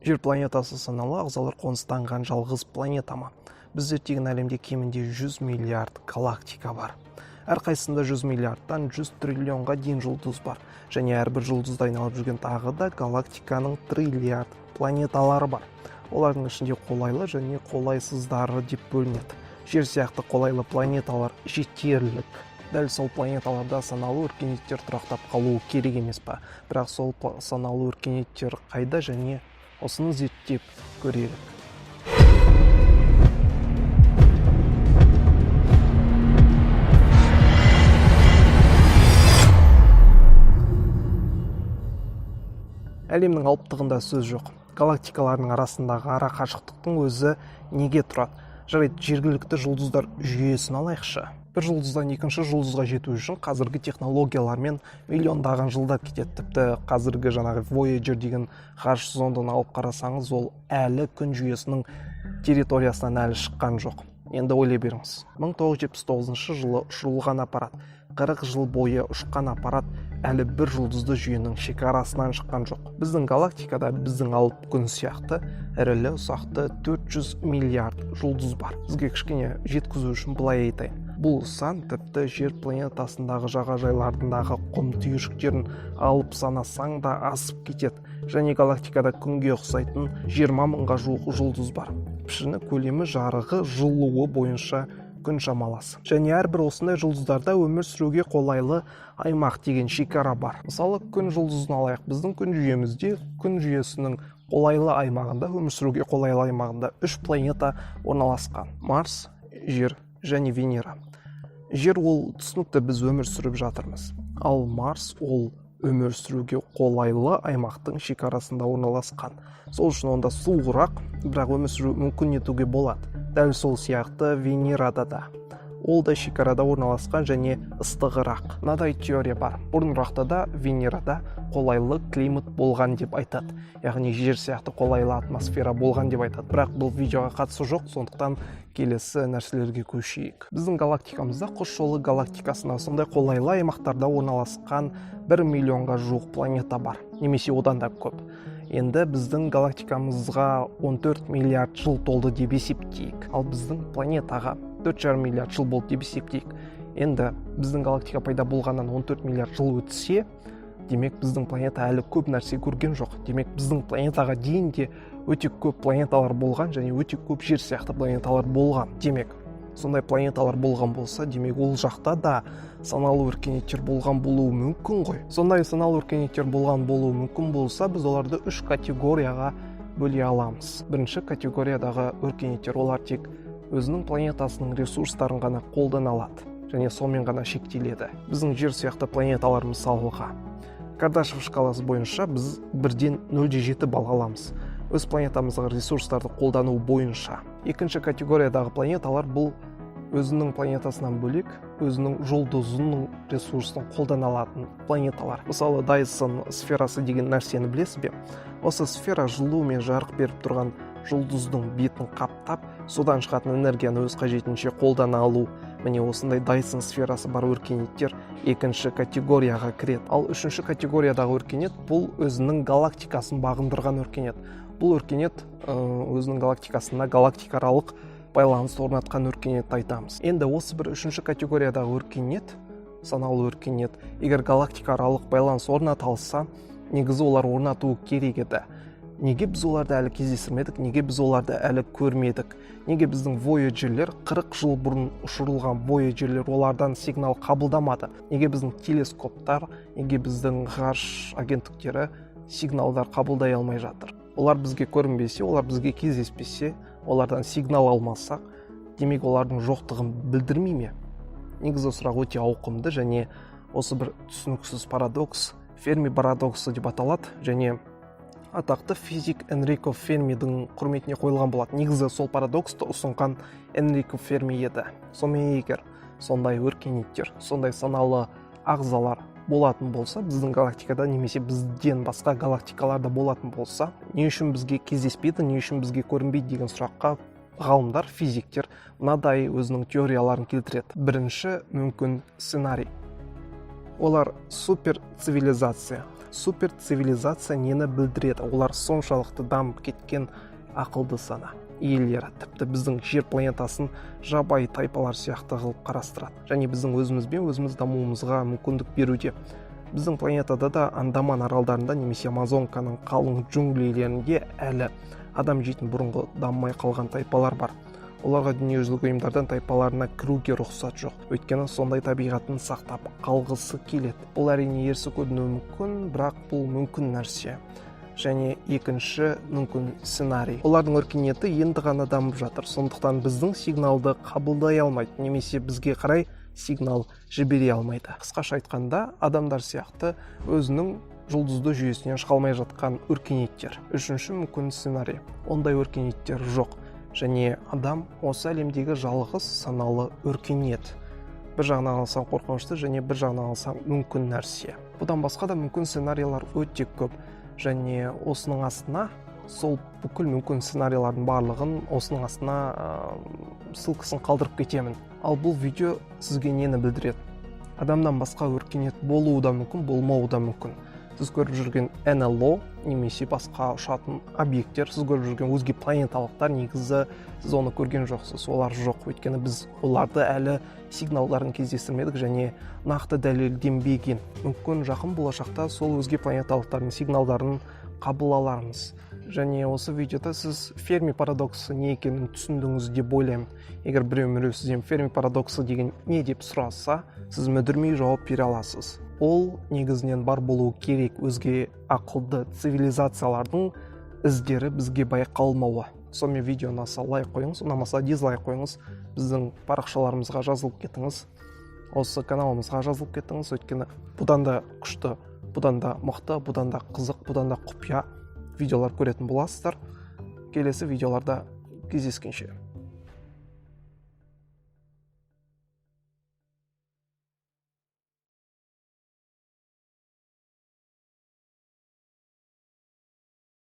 Жер планетасы саналы ағзалар қоныстанған жалғыз планета ма? Біз зерттеген әлемде кемінде 100 миллиард галактика бар. Әрқайсында 100 миллиардтан 100 триллионға дейін жұлдыз бар. Және әрбір жұлдызды айналып жүрген тағы да галактиканың триллиард планеталары бар. Олардың ішінде қолайлы және қолайсыздары деп бөлінеді. Жер сияқты қолайлы планеталар жетерлік. Дәл сол планеталарда саналы өркениеттер тұрақтап қалуы керек емес па? Бірақ сол саналы өркениеттер қайда және осыны зерттеп көрелік. Әлемнің алыптығында сөз жоқ. Галактикалардың арасындағы ара қашықтықтың өзі неге тұрады? Жарайды, жергілікті жұлдыздар жүйесін алайықшы. Бір жұлдыздан екінші жұлдызға жету үшін қазіргі технологиялармен миллиондаған жылдар кетеді. Тіпті қазіргі жаңағы Voyager деген ғарыш зондын алып қарасаңыз, ол әлі күн жүйесінің территориясынан әлі шыққан жоқ. Енді ойлай беріңіз. 1979 жылы ұшырылған аппарат, 40 жыл бойы ұшқан аппарат әлі бір жұлдызды жүйенің шекарасынан шыққан жоқ. Біздің галактикада біздің алып күн сияқты ірілі ұсақты 400 миллиард жұлдыз бар. Бізге кішкене жеткізу үшін былай айтайын. Бұл сан тіпті жер планетасындағы жағажайларындағы құм түйіршіктерін алып санасаң да асып кетеді. Және галактикада күнге ұқсайтын 20 мыңға жуық жұлдыз бар. Пішіні, көлемі, жарығы, жылуы бойынша күн шамаласы. Және әрбір осындай жұлдыздарда өмір сүруге қолайлы аймақ деген шекара бар. Мысалы, күн жұлдызын алайық. Біздің күн жүйемізде күн жүйесінің қолайлы аймағында, өмір сүруге қолайлы аймағында 3 планета орналасқан: Марс, Жер және Венера. Жер ол түсінікті, біз өмір сүріп жатырмыз. Ал Марс ол өмір сүруге қолайлы аймақтың шекарасында орналасқан. Сол үшін онда суығырақ, бірақ өмір сүру мүмкін етуге болады. Дәл сол сияқты Венерада да. Ол да шекарада орналасқан және ыстығырақ. Мынадай теория бар. Бұрынырақта да Венерада қолайлы климат болған деп айтады. Яғни жер сияқты қолайлы атмосфера болған деп айтады. Бірақ бұл видеоға қатысы жоқ, сондықтан келесі нәрселерге көшейік. Біздің галактикамызда Құс жолы галактикасында сондай қолайлы аймақтарда орналасқан 1 миллионға жуық планета бар, немесе одан да көп. Енді біздің галактикамызға 14 миллиард жыл толды деп есептейік. Ал біздің планетаға 4,5 миллиард жыл болды деп есептейік. Енді біздің галактика пайда болғаннан 14 миллиард жыл өтсе, демек біздің планета әлі көп нәрсе көрген жоқ. Демек біздің планетаға дейін де өте көп планеталар болған және өте көп жер сияқты планеталар болған. Демек, сондай планеталар болған болса, демек ол жақта да саналы өркениеттер болған болуы мүмкін ғой. Сондай саналы өркениеттер болған болуы мүмкін болса, біз оларды 3 категорияға бөле аламыз. Бірінші категориядағы өркениеттер, олар тек өзінің планетасының ресурстарын ғана қолдана алады және сонымен ғана шектеледі. Біздің жер сияқты планеталар мысалға. Кардашев шкаласы бойынша біз 1-ден 0,7 балл аламыз. Өз планетамызға ресурстарды қолдану бойынша. Екінші категориядағы планеталар бұл өзінің планетасынан бөлек, өзінің жұлдызының ресурсын қолдана алатын планеталар. Мысалы, Дайсон сферасы деген нәрсені білесіз бе? Осы сфера жылу мен жарық беріп тұрған жұлдыздың бетін қаптап, содан шығатын энергияны өз қажетінше қолдана алу. Міне осындай Дайсон сферасы бар өркениеттер екінші категорияға кіреді. Ал үшінші категориядағы өркениет бұл өзінің галактикасын бағындырған өркениет. Бұл өркениет өзінің галактикасында галактикааралық байланыс орнатқан өркениетті айтамыз. Енді осы бір үшінші категориядағы өркениет, саналы өркениет, егер галактикааралық байланыс орнатылса, негізі олар орнатуы керек еді. Неге біз оларды әлі кездестірмедік? Неге біз оларды әлі көрмедік? Неге біздің Voyager'лер 40 жыл бұрын ұшырылған Voyager'лер олардан сигнал қабылдамады? Неге біздің телескоптар, неге біздің ғарыш агенттіктері сигналдар қабылдай алмай жатыр? Олар бізге көрінбесе, олар бізге кездеспесе, олардан сигнал алмасақ, демек олардың жоқтығын білдірмей ме? Негізі сұрақ өте ауқымды және осы бір түсініксіз парадокс, Ферми парадоксы деп аталады және атақты физик Энрико Фермидің құрметіне қойылған болады. Негізі сол парадоксты ұсынған Энрико Ферми еді. Сонымен егер сондай өркениеттер, сондай саналы ағзалар болатын болса, біздің галактикада немесе бізден басқа галактикаларда болатын болса, не үшін бізге кездеспейді, не үшін бізге көрінбейді деген сұраққа ғалымдар, физиктер мынадай өзінің теорияларын келтіреді. Бірінші мүмкін сценарий. олар супер цивилизация нені білдіреді? Олар соншалықты дамып кеткен ақылды сана иелері, тіпті біздің жер планетасын жабайы тайпалар сияқты қылып қарастырады, және біздің өзіміз дамуымызға мүмкіндік беруде. Біздің планетада да Андаман аралдарында немесе Амазонканың қалың джунглилерінде әлі адам жейтін бұрынғы дамымай қалған тайпалар бар. Оларға дүниежүзілік ұйымдардан тайпаларына кіруге рұқсат жоқ, өйткені сондай табиғатын сақтап қалғысы келеді. Бұл әрине ерсі көрінуі мүмкін, бірақ бұл мүмкін нәрсе. Және екінші мүмкін сценарий. Олардың өркениеті енді ғана дамып жатыр, сондықтан біздің сигналды қабылдай алмайды, немесе бізге қарай сигнал жібере алмайды. Қысқаша айтқанда, адамдар сияқты өзінің жұлдызды жүйесінен шыға алмай жатқан өркениеттер. Үшінші мүмкін сценарий. Ондай өркениеттер жоқ. Және адам осы әлемдегі жалғыз саналы өркениет. Бір жағынан алсаң қорқынышты, және бір жағынан алсаң мүмкін нәрсе. Бұдан басқа да мүмкін сценарийлар өте көп. Және осының астына, сол бүкіл мүмкін сценарийлардың барлығын осының астына ссылкасын қалдырып кетемін. Ал бұл видео сізге нені білдіреді? Адамнан басқа өркениет болуы да мүмкін, болмауы да мүмкін. Сіз көріп жүрген НЛО немесе басқа ұшатын объекттер, сіз көріп жүрген өзге планеталықтар, негізі сіз оны көрген жоқсыз, олар жоқ. Өйткені біз оларды әлі сигналдарын кездестірмедік және нақты дәлелденбеген. Мүмкін жақын болашақта сол өзге планеталықтардың сигналдарын қабыл алармыз. Және осы видеода сіз Ферми парадоксы не екенін түсіндіңіз деп ойлаймын. Егер біреу сізден Ферми парадоксы деген не деп сұраса, сіз мүдірмей жауап бере аласыз. Ол негізінен бар болуы керек, өзге ақылды цивилизациялардың іздері бізге байқалмауы. Сонымен видеоны ұнаса лайк қойыңыз, ұнамаса дизлайк қойыңыз, біздің парақшаларымызға жазылып кетіңіз, осы каналымызға жазылып кетіңіз, өйткені бұдан да күшті, бұдан да мықты, бұдан да қызық, бұдан да құпия видеолар көретін боласыздар. Келесі видеоларда кездескенше.